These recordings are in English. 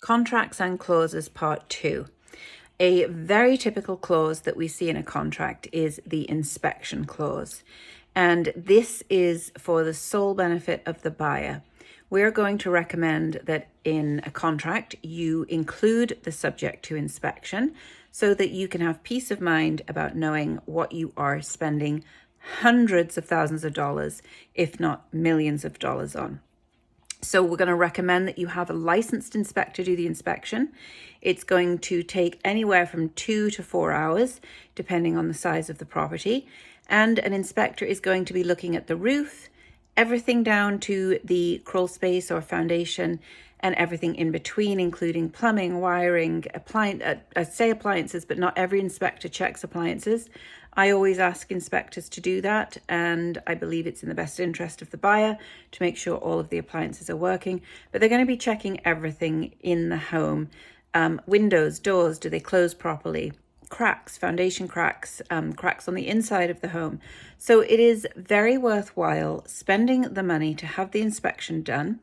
Contracts and clauses part 2. A very typical clause that we see in a contract is the inspection clause. And this is for the sole benefit of the buyer. We're going to recommend that in a contract, you include the subject to inspection so that you can have peace of mind about knowing what you are spending hundreds of thousands of dollars, if not millions of dollars on. So we're going to recommend that you have a licensed inspector do the inspection. It's going to take anywhere from 2 to 4 hours, depending on the size of the property. And an inspector is going to be looking at the roof, everything down to the crawl space or foundation, and everything in between, including plumbing, wiring, I say appliances, but not every inspector checks appliances. I always ask inspectors to do that, and I believe it's in the best interest of the buyer to make sure all of the appliances are working. But they're going to be checking everything in the home. Windows, doors, do they close properly? Cracks, foundation cracks, cracks on the inside of the home. So it is very worthwhile spending the money to have the inspection done.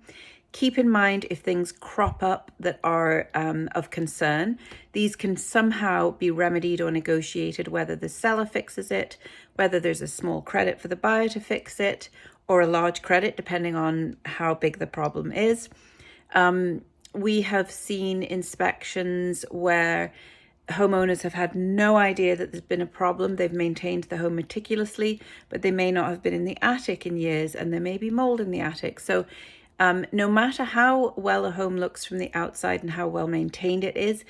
Keep in mind if things crop up that are of concern, these can somehow be remedied or negotiated, whether the seller fixes it, whether there's a small credit for the buyer to fix it, or a large credit, depending on how big the problem is. We have seen inspections where homeowners have had no idea that there's been a problem. They've maintained the home meticulously, but they may not have been in the attic in years, and there may be mold in the attic. So no matter how well a home looks from the outside and how well maintained it is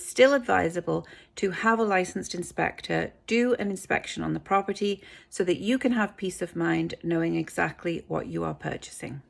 still advisable to have a licensed inspector do an inspection on the property so that you can have peace of mind knowing exactly what you are purchasing.